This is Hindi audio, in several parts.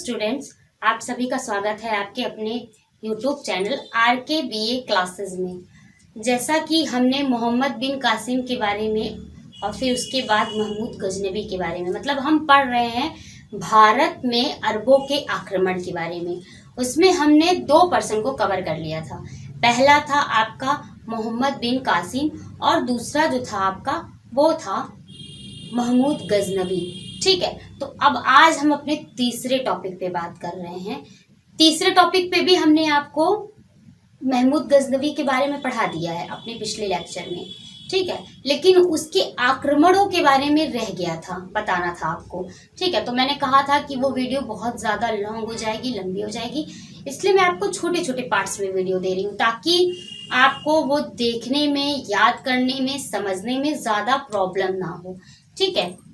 स्टूडेंट्स, आप सभी का स्वागत है आपके अपने YouTube channel RK BA classes में। जैसा कि हमने मोहम्मद बिन कासिम के बारे में और फिर उसके बाद महमूद गजनवी के बारे में, मतलब हम पढ़ रहे हैं भारत में अरबों के आक्रमण के बारे में। उसमें हमने 2 पर्सन को कवर कर लिया था। पहला था आपका मोहम्मद बिन कासिम और दूसरा जो था आपका वो था महमूद गजनवी। ठीक है, तो अब आज हम अपने तीसरे टॉपिक पे बात कर रहे हैं। तीसरे टॉपिक पे भी हमने आपको महमूद गजनवी के बारे में पढ़ा दिया है अपने पिछले लेक्चर में। ठीक है, लेकिन उसके आक्रमणों के बारे में रह गया था, बताना था आपको। ठीक है, तो मैंने कहा था कि वो वीडियो बहुत ज़्यादा लॉन्ग हो जाएगी, लंबी हो जाएगी, इसलिए मैं आपको छोटे छोटे पार्ट्स में वीडियो दे रही हूँ ताकि आपको वो देखने में, याद करने में, समझने में ज़्यादा प्रॉब्लम ना हो। ठीक है,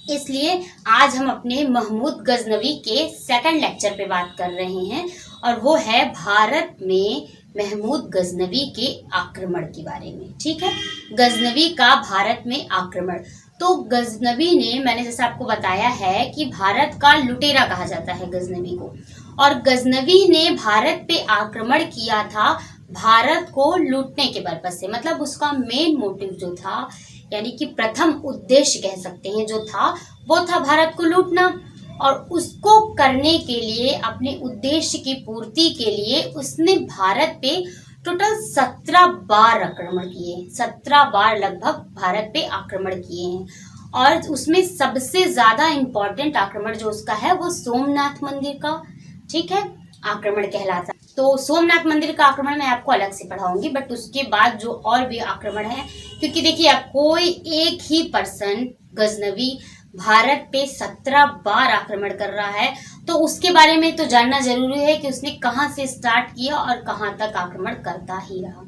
इसलिए आज हम अपने महमूद गजनवी के सेकंड लेक्चर पे बात कर रहे हैं और वो है भारत में महमूद गजनवी के आक्रमण के बारे में। ठीक है, गजनवी का भारत में आक्रमण। तो गजनवी ने, मैंने जैसे आपको बताया है कि भारत का लुटेरा कहा जाता है गजनवी को, और गजनवी ने भारत पे आक्रमण किया था भारत को लूटने के पर्पज से। मतलब उसका मेन मोटिव जो था, यानी कि प्रथम उद्देश्य कह सकते हैं जो था, वो था भारत को लूटना। और उसको करने के लिए, अपने उद्देश्य की पूर्ति के लिए उसने भारत पे टोटल 17 बार आक्रमण किए। 17 बार लगभग भारत पे आक्रमण किए हैं। और उसमें सबसे ज्यादा इम्पोर्टेंट आक्रमण जो उसका है वो सोमनाथ मंदिर का, ठीक है, आक्रमण कहलाता है। तो सोमनाथ मंदिर का आक्रमण मैं आपको अलग से पढ़ाऊंगी, बट उसके बाद जो और भी आक्रमण है, क्योंकि देखिए आप कोई एक ही पर्सन गजनवी भारत पे 17 बार आक्रमण कर रहा है, तो उसके बारे में तो जानना जरूरी है कि उसने कहाँ से स्टार्ट किया और कहाँ तक आक्रमण करता ही रहा।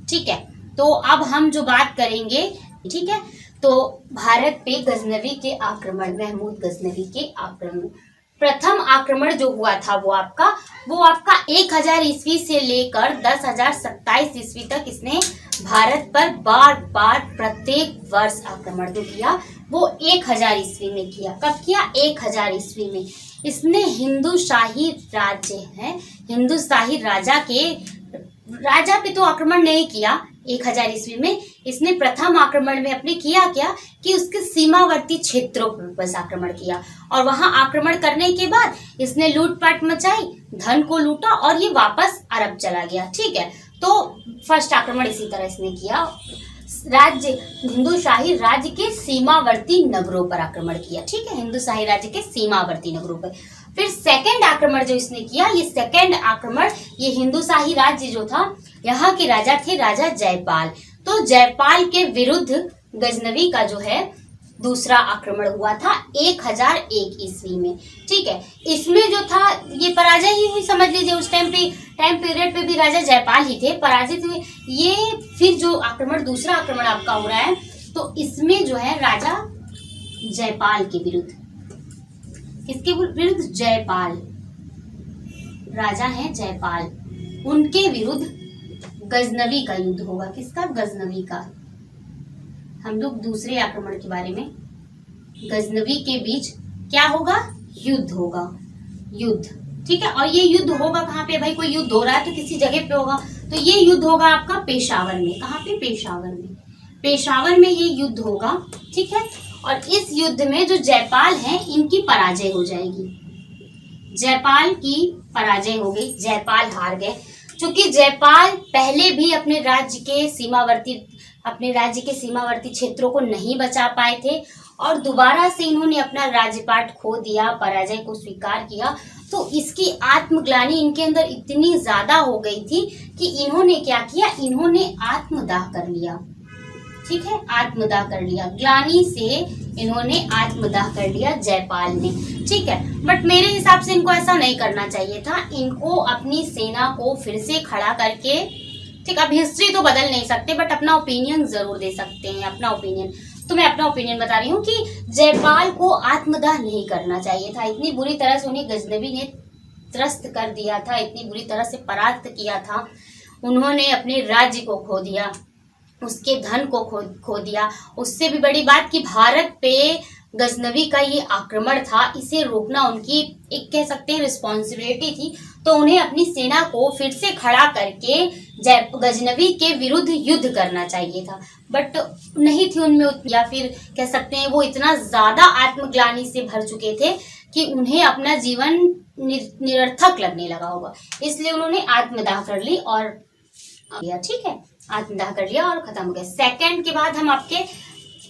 ठीक है, तो अब हम जो बात करेंगे, ठीक है, तो भारत पे गजनवी के आक्रमण, महमूद गजनवी के आक्रमण। प्रथम आक्रमण जो हुआ था वो आपका 1000 ईस्वी से लेकर 10,027 ईस्वी तक इसने भारत पर बार बार प्रत्येक वर्ष आक्रमण जो किया वो 1000 ईस्वी में किया। कब किया? 1000 ईस्वी में। इसने हिंदू शाही राज्य है, हिंदू शाही राजा पे तो आक्रमण नहीं किया 1000 ईस्वी में। इसने प्रथम आक्रमण में अपने किया क्या कि उसके सीमावर्ती क्षेत्रों पर बस आक्रमण किया, और वहां आक्रमण करने के बाद इसने लूटपाट मचाई, धन को लूटा और ये वापस अरब चला गया। ठीक है, तो फर्स्ट आक्रमण इसी तरह इसने किया, राज्य हिंदू शाही राज्य के सीमावर्ती नगरों पर आक्रमण किया। ठीक है, हिंदू शाही राज्य के सीमावर्ती नगरों पर। फिर सेकंड आक्रमण जो इसने किया, ये सेकंड आक्रमण, ये हिंदू शाही राज्य जो था, यहाँ के राजा थे राजा जयपाल। तो जयपाल के विरुद्ध गजनवी का जो है दूसरा आक्रमण हुआ था 1001 ईस्वी में। ठीक है, इसमें जो था ये पराजय ही हुई, समझ लीजिए। उस टाइम पीरियड पे भी राजा जयपाल ही थे, पराजित हुए ये। फिर जो आक्रमण, दूसरा आक्रमण आपका हो रहा है, तो इसमें जो है राजा जयपाल के विरुद्ध, किसके विरुद्ध? जयपाल, राजा है जयपाल, उनके विरुद्ध गजनवी का युद्ध होगा। किसका? गजनवी का। हम लोग दूसरे आक्रमण के बारे में, गजनवी के बीच क्या होगा? युद्ध होगा, युद्ध। ठीक है, और ये युद्ध होगा कहाँ पे भाई? कोई युद्ध हो रहा है तो किसी जगह पे होगा, तो ये युद्ध होगा आपका पेशावर में। कहाँ पे? पेशावर में। पेशावर में ये युद्ध होगा। ठीक है, और इस युद्ध में जो जयपाल हैं इनकी पराजय हो जाएगी। जयपाल की पराजय हो गई, जयपाल हार गए। क्योंकि जयपाल पहले भी अपने राज्य के सीमावर्ती क्षेत्रों को नहीं बचा पाए थे, और दोबारा से इन्होंने अपना राज्यपाट खो दिया, पराजय को स्वीकार किया। तो इसकी आत्मग्लानि इनके अंदर इतनी ज्यादा हो गई थी कि इन्होंने क्या किया? इन्होंने आत्मदाह कर लिया। ठीक है, आत्मदाह कर लिया, ग्लानि से इन्होंने आत्मदाह कर लिया जयपाल ने। ठीक है, बट मेरे हिसाब से इनको ऐसा नहीं करना चाहिए था। इनको अपनी सेना को फिर से खड़ा करके, ठीक, अब हिस्ट्री तो बदल नहीं सकते बट अपना ओपिनियन जरूर दे सकते हैं, अपना ओपिनियन। तो मैं अपना ओपिनियन बता रही हूँ कि जयपाल को आत्मदाह नहीं करना चाहिए था। इतनी बुरी तरह से उन्हें गजनवी ने त्रस्त कर दिया था, इतनी बुरी तरह से परास्त किया था। उन्होंने अपने राज्य को खो दिया, उसके धन को खो दिया। उससे भी बड़ी बात कि भारत पे गजनवी का ये आक्रमण था, इसे रोकना उनकी एक कह सकते हैं रिस्पॉन्सिबिलिटी थी। तो उन्हें अपनी सेना को फिर से खड़ा करके गजनवी के विरुद्ध युद्ध करना चाहिए था, बट नहीं थी उनमें या फिर कह सकते हैं वो इतना ज्यादा आत्मग्लानि से भर चुके थे कि उन्हें अपना जीवन निरर्थक लगने लगा होगा, इसलिए उन्होंने आत्मदाह कर ली और ठीक है, आत्मदाह कर लिया और खत्म हो गया। सेकंड के बाद हम आपके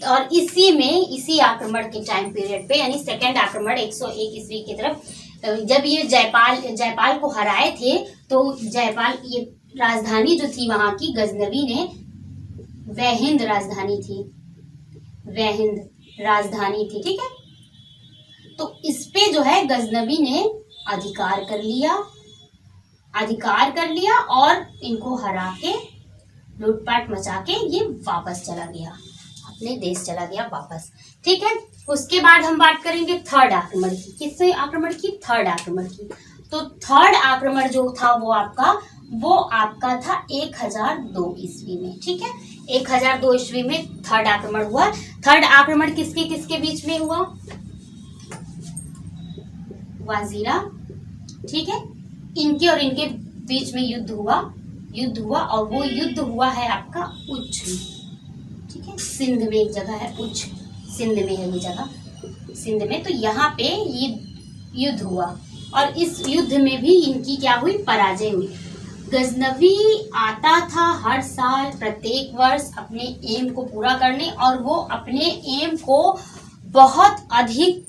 और इसी आक्रमण के टाइम पीरियड पे यानी सेकंड आक्रमण 101 ईस्वी की तरफ, जब ये जयपाल को हराए थे, तो जयपाल ये राजधानी जो थी वहां की गजनवी ने वहिंद राजधानी थी, ठीक है। तो इस पे जो है गजनवी ने अधिकार कर लिया और इनको हरा के लूटपाट मचा के ये वापस चला गया, अपने देश चला गया वापस, ठीक है। उसके बाद हम बात करेंगे थर्ड आक्रमण की। किससे आक्रमण की? थर्ड आक्रमण की। तो थर्ड आक्रमण जो था वो आपका था 1002 ईस्वी में, ठीक है। 1002 ईस्वी में थर्ड आक्रमण हुआ। थर्ड आक्रमण किसके बीच में हुआ? वजीरा, ठीक है, इनके और इनके बीच में युद्ध हुआ और वो युद्ध हुआ है आपका उच्च, ठीक है, सिंध में एक जगह है उच्च, सिंध में है ये जगह, सिंध में। तो यहाँ पे ये युद्ध हुआ और इस युद्ध में भी इनकी क्या हुई? पराजय हुई। गजनवी आता था हर साल प्रत्येक वर्ष अपने एम को पूरा करने, और वो अपने एम को बहुत अधिक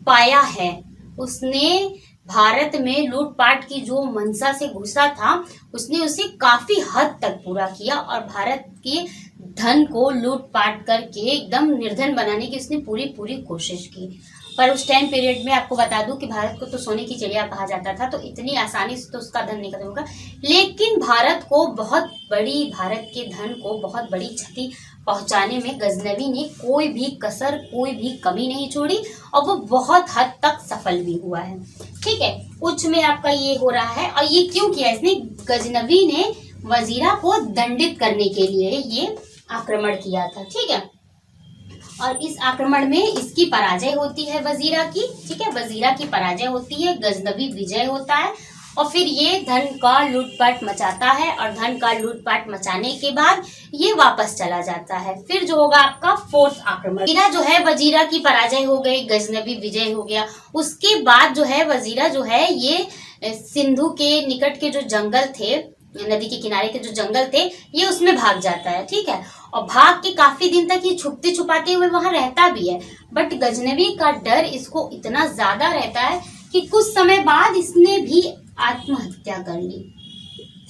पाया है। उसने भारत में लूटपाट की जो मंशा से घुसा था, उसने उसे काफी हद तक पूरा किया और भारत के धन को लूटपाट करके एकदम निर्धन बनाने की उसने पूरी कोशिश की। पर उस टाइम पीरियड में आपको बता दूं कि भारत को तो सोने की चिड़िया कहा जाता था, तो इतनी आसानी से तो उसका धन नहीं खत्म होगा, लेकिन भारत के धन को बहुत बड़ी क्षति पहुंचाने में गजनवी ने कोई भी कसर, कोई भी कमी नहीं छोड़ी और वो बहुत हद तक सफल भी हुआ है, ठीक है। उच्च में आपका ये हो रहा है, और ये क्यों किया इसने? गजनवी ने वजीरा को दंडित करने के लिए ये आक्रमण किया था, ठीक है। और इस आक्रमण में इसकी पराजय होती है वजीरा की, ठीक है, वजीरा की पराजय होती है, गजनवी विजय होता है और फिर ये धन का लूटपाट मचाता है और धन का लूटपाट मचाने के बाद ये वापस चला जाता है। फिर जो होगा आपका फोर्थ आक्रमण। वजीरा की पराजय हो गई, गजनवी विजय हो गया। उसके बाद जो है वजीरा जो है ये सिंधु के निकट के जो जंगल थे, नदी के किनारे के जो जंगल थे, ये उसमें भाग जाता है, ठीक है। और भाग के काफी दिन तक ये छुपते छुपाते हुए वहां रहता भी है, बट गजनवी का डर इसको इतना ज्यादा रहता है कि कुछ समय बाद इसने भी आत्महत्या कर ली।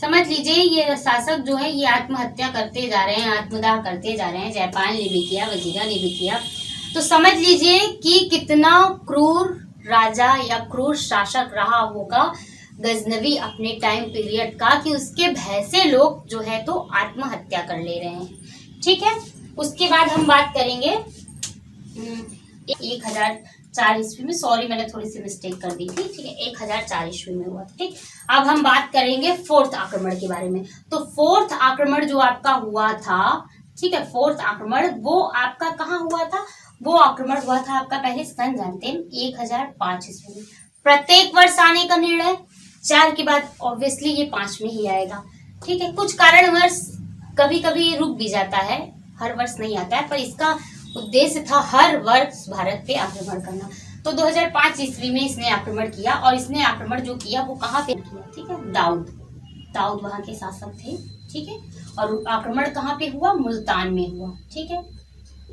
समझ लीजिए ये शासक जो है ये आत्महत्या करते जा रहे हैं, आत्मदाह करते जा रहे हैं। जयपाल ने भी किया, वजीरा ने भी किया। तो समझ लीजिए कि कितना क्रूर राजा या क्रूर शासक रहा होगा गजनवी अपने टाइम पीरियड का, कि उसके भय से लोग जो है तो आत्महत्या कर ले रहे हैं, ठीक है। उसके बाद हम बात करेंगे 1004 ईस्वी में, सॉरी मैंने थोड़ी सी मिस्टेक कर दी थी, ठीक है, 1004 ईस्वी में हुआ था, ठीक। अब हम बात करेंगे फोर्थ आक्रमण के बारे में। तो फोर्थ आक्रमण जो आपका हुआ था, ठीक है, फोर्थ आक्रमण वो आपका कहाँ हुआ था? वो आक्रमण हुआ था आपका, पहले सन जानते हैं, 1005 ईस्वी में। प्रत्येक वर्ष आने का निर्णय, 4 के बाद ऑब्वियसली ये 5 में ही आएगा, ठीक है। कुछ कारणवश कभी कभी रुक भी जाता है, हर वर्ष नहीं आता है, पर इसका उद्देश्य था हर वर्ष भारत पे आक्रमण करना। तो 2005 ईस्वी में इसने आक्रमण किया, और इसने आक्रमण जो किया वो कहाँ पे किया? ठीक है, दाऊद वहां के शासक थे, ठीक है। और आक्रमण कहाँ पे हुआ? मुल्तान में हुआ, ठीक है।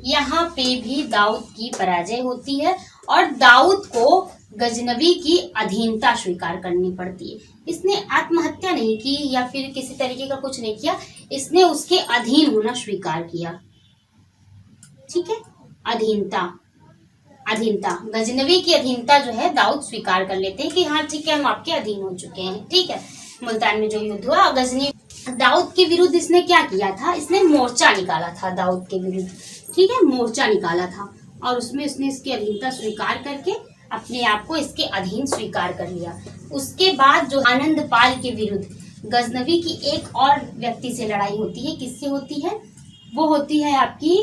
यहाँ पे भी दाऊद की पराजय होती है और दाऊद को गजनवी की अधीनता स्वीकार करनी पड़ती है। इसने आत्महत्या नहीं की या फिर किसी तरीके का कुछ नहीं किया, इसने उसके अधीन होना स्वीकार किया, ठीक है। अधीनता गजनवी की अधीनता जो है दाऊद स्वीकार कर लेते हैं कि हाँ ठीक है, हम आपके अधीन हो चुके हैं, ठीक है। मुल्तान में जो युद्ध हुआ, गजनी दाऊद के विरुद्ध इसने क्या किया था? इसने मोर्चा निकाला था दाऊद के विरुद्ध, ठीक है, मोर्चा निकाला था और उसमें उसने इसकी अधीनता स्वीकार करके अपने आप को इसके अधीन स्वीकार कर लिया। उसके बाद जो आनंद पाल के विरुद्ध गजनवी की एक और व्यक्ति से लड़ाई होती है, किससे होती है? वो होती है आपकी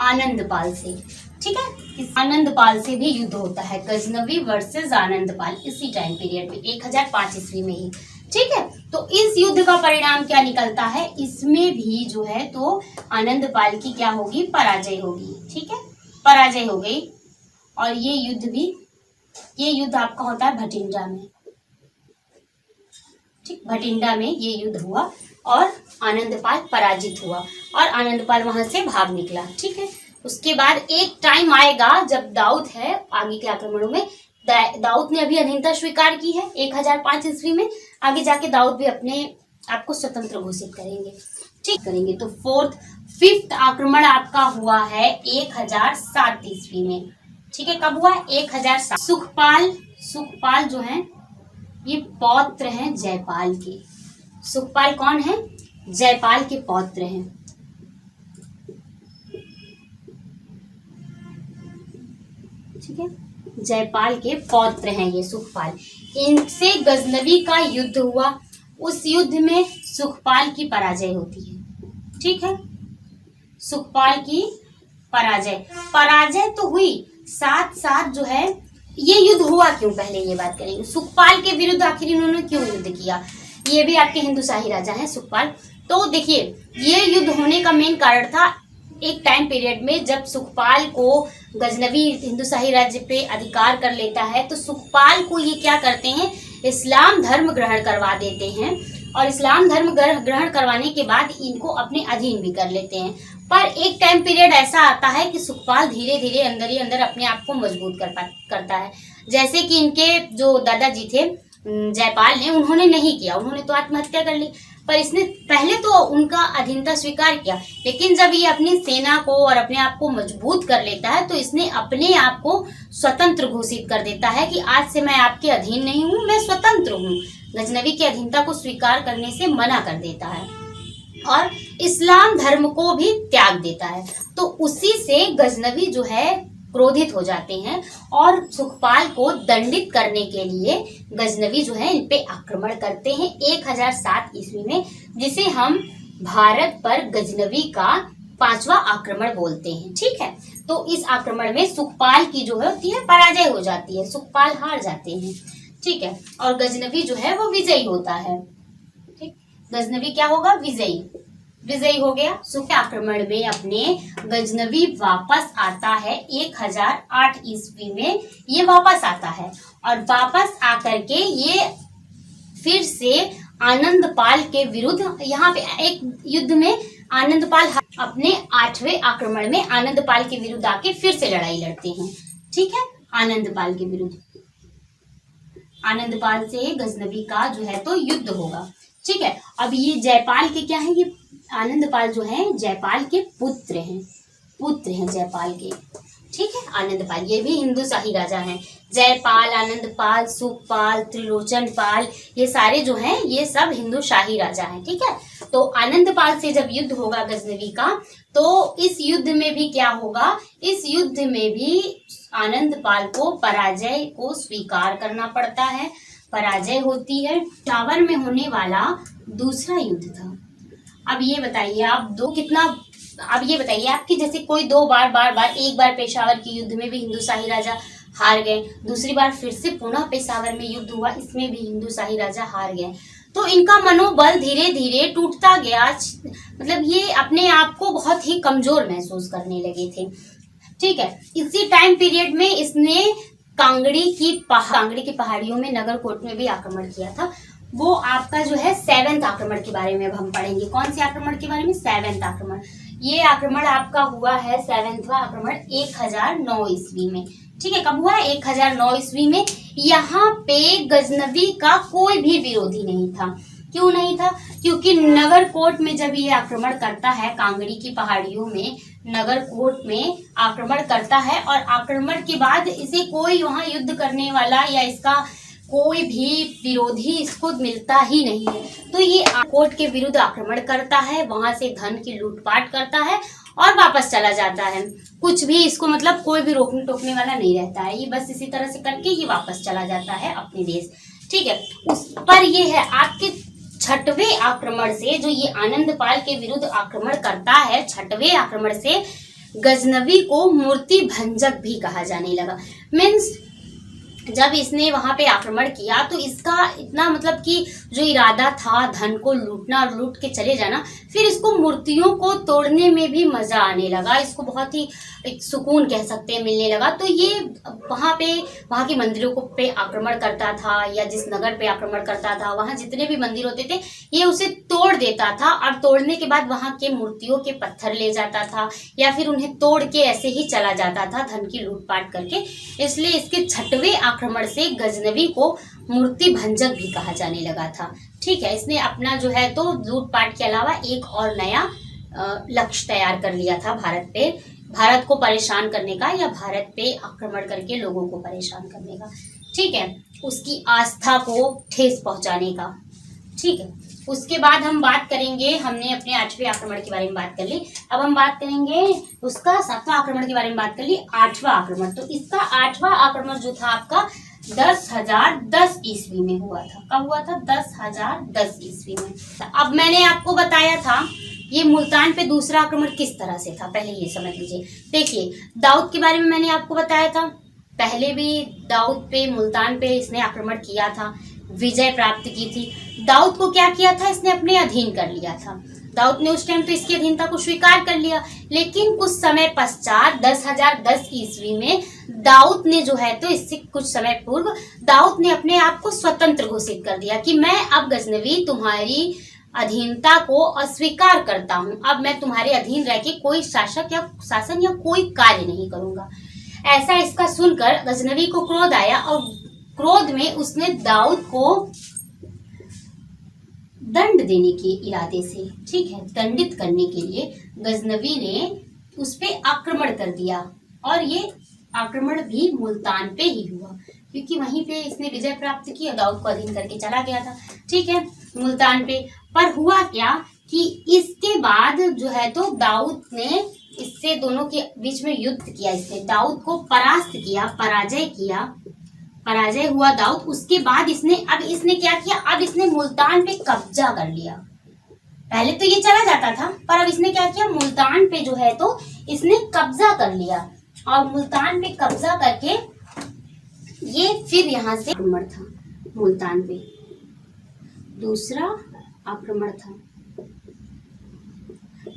आनंदपाल से। ठीक है, आनंदपाल से भी युद्ध होता है, गजनवी वर्सेस आनंदपाल, इसी टाइम पीरियड में 1005 ईस्वी में ही। ठीक है, तो इस युद्ध का परिणाम क्या निकलता है, इसमें भी जो है तो आनंदपाल की क्या होगी, पराजय होगी। ठीक है, पराजय हो गई। और ये युद्ध आपका होता है भटिंडा में। ठीक, भटिंडा में ये युद्ध हुआ और आनंदपाल पराजित हुआ और आनंदपाल वहां से भाग निकला। ठीक है, उसके बाद एक टाइम आएगा जब दाऊद है आगे के आक्रमणों में, दाऊद ने अभी अधीनता स्वीकार की है 1005 ईस्वी में, आगे जाके दाऊद भी अपने आप को स्वतंत्र घोषित करेंगे। ठीक करेंगे, तो फिफ्थ आक्रमण आपका हुआ है 1007 ईस्वी में। ठीक है, कब हुआ, 1007। सुखपाल जो है ये पौत्र हैं जयपाल के। सुखपाल कौन है, जयपाल के पौत्र हैं। ठीक है, जयपाल के पौत्र हैं ये सुखपाल। इनसे गजनवी का युद्ध हुआ, उस युद्ध में सुखपाल की पराजय होती है। ठीक है, सुखपाल की पराजय तो हुई, साथ साथ जो है ये युद्ध हुआ क्यों, पहले ये बात करेंगे। सुखपाल के विरुद्ध आखिर इन्होंने क्यों युद्ध किया, ये भी आपके हिंदुशाही राजा हैं सुखपाल। तो देखिए, ये युद्ध होने का मेन कारण था एक टाइम पीरियड में जब सुखपाल को गजनवी हिंदुशाही राज्य पे अधिकार कर लेता है, तो सुखपाल को ये क्या करते हैं, इस्लाम धर्म ग्रहण करवा देते हैं और इस्लाम धर्म ग्रहण करवाने के बाद इनको अपने अधीन भी कर लेते हैं। पर एक टाइम पीरियड ऐसा आता है कि सुखपाल धीरे धीरे अंदर ही अंदर अपने आप को मजबूत करता है। जैसे कि इनके जो दादाजी थे जयपाल ने, उन्होंने नहीं किया, उन्होंने तो आत्महत्या कर ली, पर इसने पहले तो उनका अधीनता स्वीकार किया, लेकिन जब ये अपनी सेना को और अपने आप को मजबूत कर लेता है तो इसने अपने आप को स्वतंत्र घोषित कर देता है कि आज से मैं आपके अधीन नहीं हूँ, मैं स्वतंत्र हूँ। गजनवी की अधीनता को स्वीकार करने से मना कर देता है और इस्लाम धर्म को भी त्याग देता है। तो उसी से गजनवी जो है क्रोधित हो जाते हैं और सुखपाल को दंडित करने के लिए गजनवी जो है इन पे आक्रमण करते हैं 1007 ईस्वी में, जिसे हम भारत पर गजनवी का 5वां आक्रमण बोलते हैं। ठीक है, तो इस आक्रमण में सुखपाल की जो होती है पराजय हो जाती है, सुखपाल हार जाते हैं। ठीक है, और गजनवी जो है वो विजयी होता है। ठीक, गजनवी क्या होगा, विजयी हो गया। सुख आक्रमण में अपने गजनवी वापस आता है 1008 ईस्वी में, ये वापस आता है और वापस आकर के ये फिर से आनंदपाल के विरुद्ध, यहाँ पे एक युद्ध में आनंदपाल अपने 8वें आक्रमण में आनंदपाल के विरुद्ध आके फिर से लड़ाई लड़ते हैं। ठीक है, आनंदपाल के विरुद्ध, आनंदपाल से गजनवी का जो है तो युद्ध होगा। ठीक है, अब ये जयपाल के क्या है, ये आनंदपाल जो है जयपाल के पुत्र हैं जयपाल के। ठीक है, आनंदपाल ये भी हिंदुशाही राजा हैं। जयपाल, आनंदपाल, सुखपाल, त्रिलोचनपाल, ये सारे जो हैं ये सब हिंदुशाही राजा हैं। ठीक है, तो आनंदपाल से जब युद्ध होगा गजनवी का, तो इस युद्ध में भी क्या होगा, इस युद्ध में भी आनंदपाल को पराजय को स्वीकार करना पड़ता है, पराजय होती है। पेशावर में होने वाला दूसरा युद्ध था। अब ये बताइए आपकी जैसे कोई दो बार एक बार पेशावर के युद्ध में भी हिंदुशाही राजा हार गए, दूसरी बार फिर से पुनः पेशावर में युद्ध हुआ, इसमें भी हिंदुशाही राजा हार गए, तो इनका मनोबल धीरे धीरे टूटता गया। मतलब ये अपने आप को बहुत ही कमजोर महसूस करने लगे थे। ठीक है, इसी टाइम पीरियड में इसने कांगड़ी की पहाड़ियों में नगरकोट में भी आक्रमण किया था। वो आपका जो है 7वें आक्रमण के बारे में अब हम पढ़ेंगे। कौन से आक्रमण के बारे में, 7वें आक्रमण। ये आक्रमण आपका हुआ है 7वां आक्रमण 1009 ईस्वी में। ठीक है, कब हुआ है, 1009 ईस्वी में। यहाँ पे गजनवी का कोई भी विरोधी नहीं था। क्यों नहीं था, क्योंकि नगरकोट में जब ये आक्रमण करता है, कांगड़ी की पहाड़ियों में नगरकोट में आक्रमण करता है और आक्रमण के बाद इसे कोई वहां युद्ध करने वाला या इसका कोई भी विरोधी इसको मिलता ही नहीं है। तो ये कोट के विरुद्ध आक्रमण करता है, वहां से धन की लूटपाट करता है और वापस चला जाता है। कुछ भी इसको मतलब कोई भी रोकने टोकने वाला नहीं रहता है, ये बस इसी तरह से करके ये वापस चला जाता है अपने देश। ठीक है, उस पर ये है आपके 6वें आक्रमण से, जो ये आनंदपाल के विरुद्ध आक्रमण करता है, 6वें आक्रमण से गजनवी को मूर्ति भंजक भी कहा जाने लगा। मीन्स जब इसने वहां पे आक्रमण किया तो इसका इतना मतलब कि जो इरादा था धन को लूटना और लूट के चले जाना, फिर इसको मूर्तियों को तोड़ने में भी मजा आने लगा, इसको बहुत ही एक सुकून कह सकते हैं मिलने लगा। तो ये वहां के मंदिरों को पे आक्रमण करता था, या जिस नगर पे आक्रमण करता था वहां जितने भी मंदिर होते थे ये उसे तोड़ देता था, और तोड़ने के बाद वहां के मूर्तियों के पत्थर ले जाता था, या फिर उन्हें तोड़ के ऐसे ही चला जाता था धन की लूटपाट करके। इसलिए इसके 6वें आक्रमण से गजनवी को मूर्ति भंजक भी कहा जाने लगा था। ठीक है, इसने अपना जो है तो लूटपाट के अलावा एक और नया लक्ष्य तैयार कर लिया था भारत को परेशान करने का, या भारत पे आक्रमण करके लोगों को परेशान करने का। ठीक है, उसकी आस्था को ठेस पहुंचाने का। ठीक है, उसके बाद हम बात करेंगे, हमने अपने 8वें आक्रमण के बारे में बात कर ली, अब हम बात करेंगे उसका 7वां आक्रमण के बारे में बात कर ली, 8वां आक्रमण। तो इसका 8वां आक्रमण जो था आपका 10,010 ईस्वी में हुआ था। कब हुआ था? 10,010 ईस्वी में। अब मैंने आपको बताया था ये मुल्तान पे दूसरा आक्रमण किस तरह से था, पहले ये समझ लीजिए। देखिए, दाऊद के बारे में मैंने आपको बताया था, पहले भी दाऊद पे मुल्तान पे इसने आक्रमण किया था, विजय प्राप्त की थी। दाऊद को क्या किया था? इसने अपने अधीन कर लिया था। दाऊद ने उस टाइम तो इसकी अधीनता को स्वीकार कर लिया, लेकिन कुछ समय पश्चात 10,010 ईस्वी में दाऊद ने जो है तो इससे कुछ समय पूर्व दाऊद ने अपने आप को स्वतंत्र घोषित कर दिया कि मैं अब गजनवी तुम्हारी अधीनता को अस्वीकार करता हूँ, अब मैं तुम्हारे अधीन रह के कोई शासन या कोई कार्य नहीं करूंगा। ऐसा इसका सुनकर गजनवी को क्रोध आया, और क्रोध में उसने दाऊद को दंड देने के इरादे से, ठीक है, दंडित करने के लिए गजनवी ने उस पे आक्रमण कर दिया, और ये आक्रमण भी मुल्तान पे ही हुआ, क्योंकि वहीं पे इसने विजय प्राप्त की और दाऊद को अधीन करके चला गया था। ठीक है, मुल्तान पे। पर हुआ क्या कि इसके बाद जो है तो दाऊद ने इससे दोनों के बीच में युद्ध किया, इसने दाऊद को परास्त किया, पराजय हुआ दाऊद। उसके बाद इसने क्या किया, अब इसने मुल्तान पे कब्जा कर लिया। पहले तो ये चला जाता था, पर अब इसने क्या किया, मुल्तान पे जो है तो इसने कब्जा कर लिया, और मुल्तान पे कब्जा करके ये फिर यहाँ से आक्रमण था मुल्तान पे, दूसरा आक्रमण था,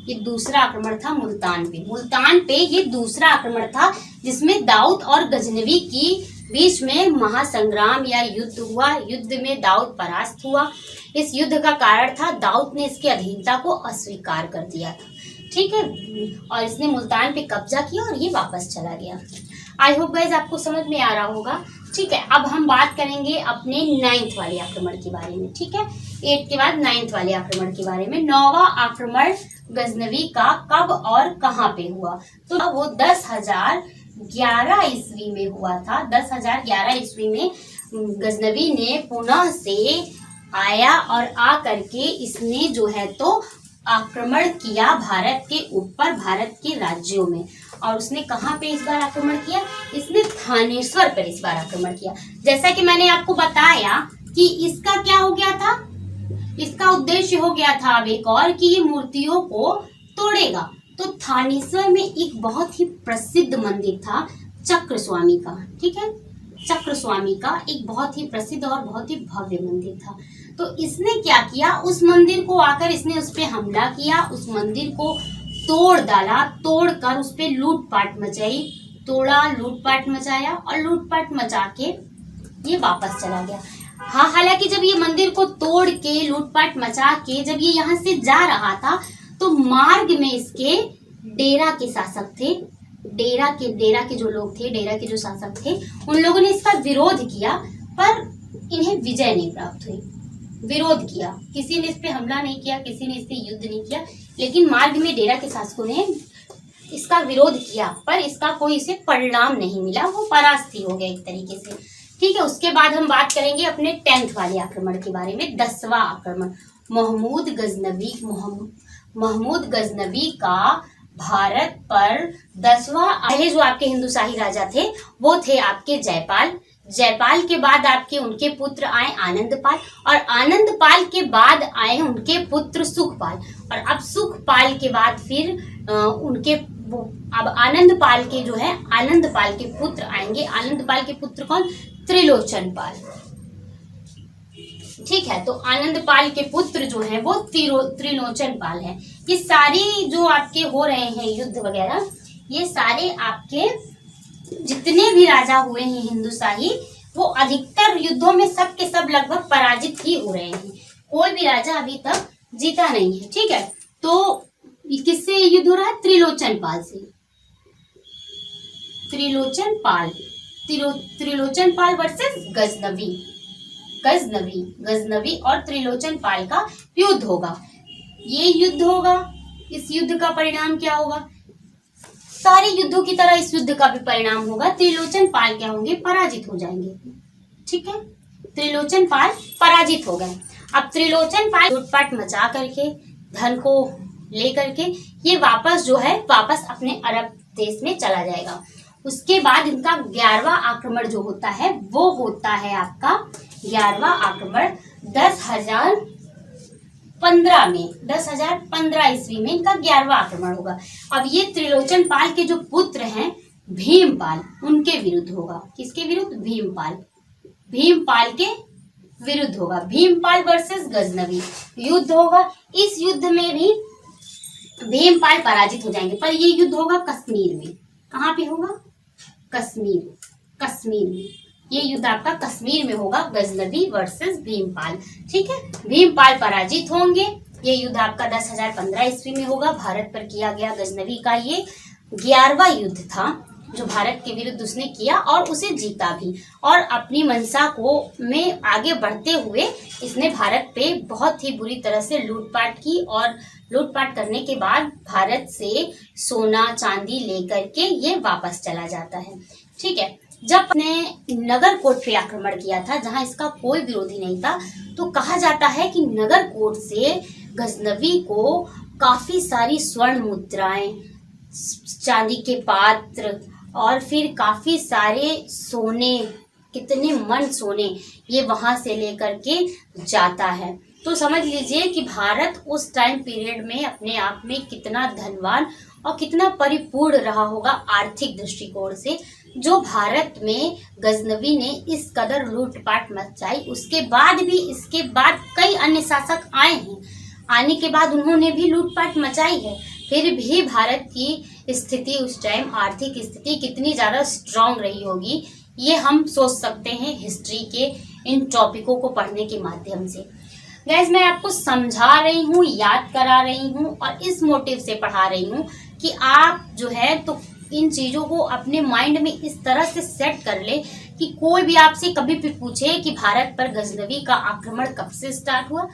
ये दूसरा आक्रमण था मुल्तान पे ये दूसरा आक्रमण था, जिसमें दाऊद और गजनवी की बीच में महासंग्राम या युद्ध हुआ। युद्ध में दाऊद परास्त हुआ। इस युद्ध का कारण था दाऊद ने इसकी अधीनता को अस्वीकार कर दिया था। ठीक है, और इसने मुल्तान पे कब्जा किया और ये वापस चला गया। आई होप गाइस आपको समझ में आ रहा होगा। ठीक है, अब हम बात करेंगे अपने 9th वाले आक्रमण के बारे में। ठीक है, 8 के बाद 9th वाले आक्रमण के बारे में। 9वां आक्रमण गजनवी का कब और कहाँ पे हुआ? तो वो 10,011 ईस्वी में हुआ था। 10,011 ईस्वी में गजनवी ने पुनः से आया, और आ करके इसने जो है तो आक्रमण किया भारत के ऊपर, भारत के राज्यों में। और उसने कहाँ पे इस बार आक्रमण किया? इसने थानेश्वर पर इस बार आक्रमण किया। जैसा कि मैंने आपको बताया कि इसका क्या हो गया था, इसका उद्देश्य हो गया था अब एक और, कि ये मूर्तियों को तोड़ेगा। तो थानेश्वर में एक बहुत ही प्रसिद्ध मंदिर था चक्रस्वामी का। ठीक है, चक्रस्वामी का एक बहुत ही प्रसिद्ध और बहुत ही भव्य मंदिर था। तो इसने क्या किया, उस मंदिर को आकर इसने उस पे हमला किया, उस मंदिर को तोड़ डाला, तोड़कर उस पे लूटपाट मचाई, लूटपाट मचाया, और लूटपाट मचा के ये वापस चला गया। हाँ, हालांकि जब ये मंदिर को तोड़ के लूटपाट मचा के जब ये यहाँ से जा रहा था, तो मार्ग में इसके डेरा के शासक थे, डेरा के जो लोग थे, डेरा के जो शासक थे, उन लोगों ने इसका विरोध किया, पर इन्हें विजय नहीं प्राप्त हुई। विरोध किया, किसी ने इस पे हमला नहीं किया, किसी ने इससे युद्ध नहीं किया, लेकिन मार्ग में डेरा के शासकों ने इसका विरोध किया, पर इसका कोई इसे परिणाम नहीं मिला, वो परास्त ही हो गया एक तरीके से। ठीक है, उसके बाद हम बात करेंगे अपने 10th वाले आक्रमण के बारे में। 10वां आक्रमण महमूद गजनवी का भारत पर 10वां। पहले जो आपके हिंदुशाही राजा थे वो थे आपके जयपाल के बाद आपके उनके पुत्र आए आनंदपाल, और आनंदपाल के बाद आए उनके पुत्र सुखपाल, और अब सुखपाल के बाद फिर उनके वो अब आनंद पाल के जो है, आनंद पाल के पुत्र आएंगे। आनंद पाल के पुत्र कौन? त्रिलोचन पाल। ठीक है, तो आनंद पाल के पुत्र जो है वो त्रिलोचन पाल है। ये सारी जो आपके हो रहे हैं युद्ध वगैरह, ये सारे आपके जितने भी राजा हुए हैं हिंदुशाही, वो अधिकतर युद्धों में सब के सब लगभग पराजित ही हो रहे हैं। कोई भी राजा अभी तक जीता नहीं है। ठीक है, तो किससे युद्ध हो रहा है? त्रिलोचन पाल से। त्रिलोचन पाल, त्रिलोचन पाल वर्सेस गजनवी। गजनवी और त्रिलोचन पाल का युद्ध होगा। ये युद्ध होगा, इस युद्ध का परिणाम क्या होगा? सारे युद्धों की तरह इस युद्ध का भी परिणाम होगा, त्रिलोचन पाल क्या होंगे? पराजित हो जाएंगे। ठीक है, त्रिलोचन पाल पराजित हो गए। अब त्रिलोचन पाल लूटपाट मचा करके, धन को ले करके ये वापस जो है वापस अपने अरब देश में चला जाएगा। उसके बाद इनका 11वां आक्रमण जो होता है वो होता है आपका 11वां आक्रमण 10,015 में, 10,015 ईस्वी में इनका 11वां आक्रमण होगा। अब ये त्रिलोचन पाल के जो पुत्र हैं भीमपाल, उनके विरुद्ध होगा। किसके विरुद्ध? भीमपाल के विरुद्ध होगा। भीमपाल वर्सेस गजनवी युद्ध होगा। इस युद्ध में भी भीमपाल पराजित हो जाएंगे, पर ये युद्ध होगा कश्मीर में। कहाँ पे होगा? कश्मीर में। ये युद्ध आपका कश्मीर में होगा, गजनवी वर्सेस भीमपाल। ठीक है, भीमपाल पराजित होंगे। ये युद्ध आपका 10,015 ईस्वी में होगा। भारत पर किया गया गजनवी का ये 11वां युद्ध था जो भारत के विरुद्ध उसने किया और उसे जीता भी। और अपनी मंशा को में आगे बढ़ते हुए इसने भारत पे बहुत ही बुरी तरह से लूटपाट की, और लूटपाट करने के बाद भारत से सोना चांदी लेकर के ये वापस चला जाता है। ठीक है, जब अपने नगरकोट पे आक्रमण किया था जहां इसका कोई विरोधी नहीं था, तो कहा जाता है कि नगरकोट से गजनवी को काफी सारी स्वर्ण मुद्राएं, चांदी के पात्र और फिर काफी सारे सोने, कितने मन सोने ये वहां से लेकर के जाता है। तो समझ लीजिए कि भारत उस टाइम पीरियड में अपने आप में कितना धनवान और कितना परिपूर्ण रहा होगा आर्थिक दृष्टिकोण से, जो भारत में गजनवी ने इस कदर लूटपाट मचाई। उसके बाद भी, इसके बाद कई अन्य शासक आए हैं, आने के बाद उन्होंने भी लूटपाट मचाई है, फिर भी भारत की स्थिति उस टाइम, आर्थिक स्थिति कितनी ज़्यादा स्ट्रांग रही होगी, ये हम सोच सकते हैं हिस्ट्री के इन टॉपिकों को पढ़ने के माध्यम से। गाइस, मैं आपको समझा रही हूँ, याद करा रही हूँ और इस मोटिव से पढ़ा रही हूँ कि आप जो है तो इन चीज़ों को अपने माइंड में इस तरह से सेट कर ले कि कोई भी आपसे कभी भी पूछे कि भारत पर गजनवी का आक्रमण कब से स्टार्ट हुआ,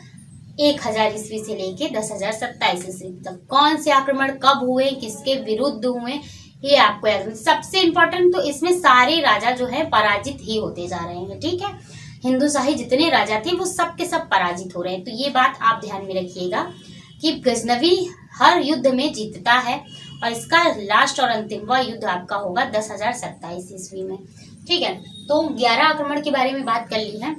1000 ईस्वी से लेके 10,027 ईस्वी तक कौन से आक्रमण कब हुए, किसके विरुद्ध हुए, ये आपको याद। सबसे इम्पोर्टेंट तो इसमें सारे राजा जो है पराजित ही होते जा रहे हैं। ठीक है, हिंदुशाही जितने राजा थे वो सब के सब पराजित हो रहे हैं। तो ये बात आप ध्यान में रखिएगा कि गजनवी हर युद्ध में जीतता है और इसका लास्ट और अंतिमवा युद्ध आपका होगा 10,027 ईस्वी में। ठीक है, तो 11 आक्रमण के बारे में बात कर ली है।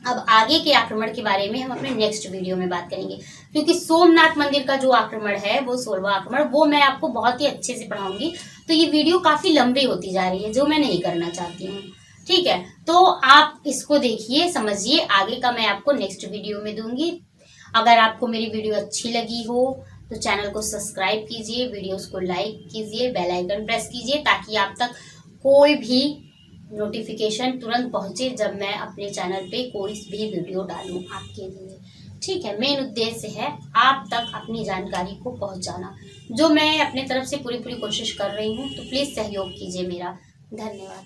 अब आगे के आक्रमण के बारे में हम अपने नेक्स्ट वीडियो में बात करेंगे, क्योंकि सोमनाथ मंदिर का जो आक्रमण है वो 16वां आक्रमण, वो मैं आपको बहुत ही अच्छे से पढ़ाऊंगी। तो ये वीडियो काफी लंबी होती जा रही है, जो मैं नहीं करना चाहती हूँ। ठीक है, तो आप इसको देखिए, समझिए, आगे का मैं आपको नेक्स्ट वीडियो में दूंगी। अगर आपको मेरी वीडियो अच्छी लगी हो तो चैनल को सब्सक्राइब कीजिए, वीडियोस को लाइक कीजिए, बेल आइकन प्रेस कीजिए, ताकि आप तक कोई भी नोटिफिकेशन तुरंत पहुंचे जब मैं अपने चैनल पे कोई भी वीडियो डालूं आपके लिए। ठीक है, मेन उद्देश्य है आप तक अपनी जानकारी को पहुंचाना, जो मैं अपने तरफ से पूरी कोशिश कर रही हूं। तो प्लीज़ सहयोग कीजिए मेरा। धन्यवाद।